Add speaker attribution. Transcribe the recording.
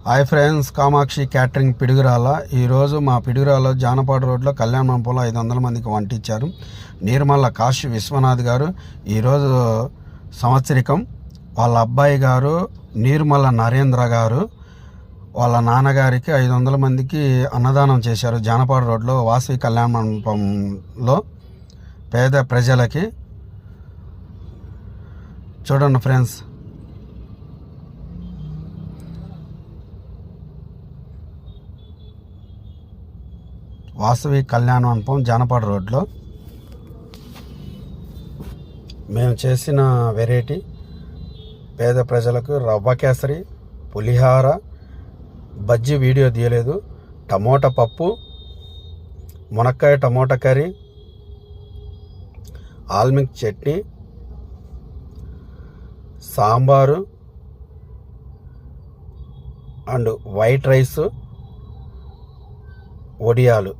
Speaker 1: Hi friends, Kamakshi catering Piduguralla. ఈరోజు మా పిడుగురాల జానపాడు రోడ్లో కళ్యాణ మండపంలో 500 మందికి వంట ఇచ్చారు. నీర్మల్ల కాశీ విశ్వనాథ్ గారు ఈరోజు సంవత్సరికం. వాళ్ళ అబ్బాయి గారు నీర్మల్ల నరేంద్ర గారు వాళ్ళ నాన్నగారికి 500 మందికి అన్నదానం చేశారు జానపాడు రోడ్లో వాసవి కళ్యాణ మండపంలో పేద ప్రజలకి. చూడండి ఫ్రెండ్స్, వాసవి కళ్యాణ మండపం జానపాడు రోడ్లో మేము చేసిన వెరైటీ పేద ప్రజలకు రవ్వ కేసరి, పులిహార, బజ్జీ వీడియో తీయలేదు, టమోటా పప్పు, మునక్కాయ tomato curry, all mix chutney, sambar and white rice, వడియాలు.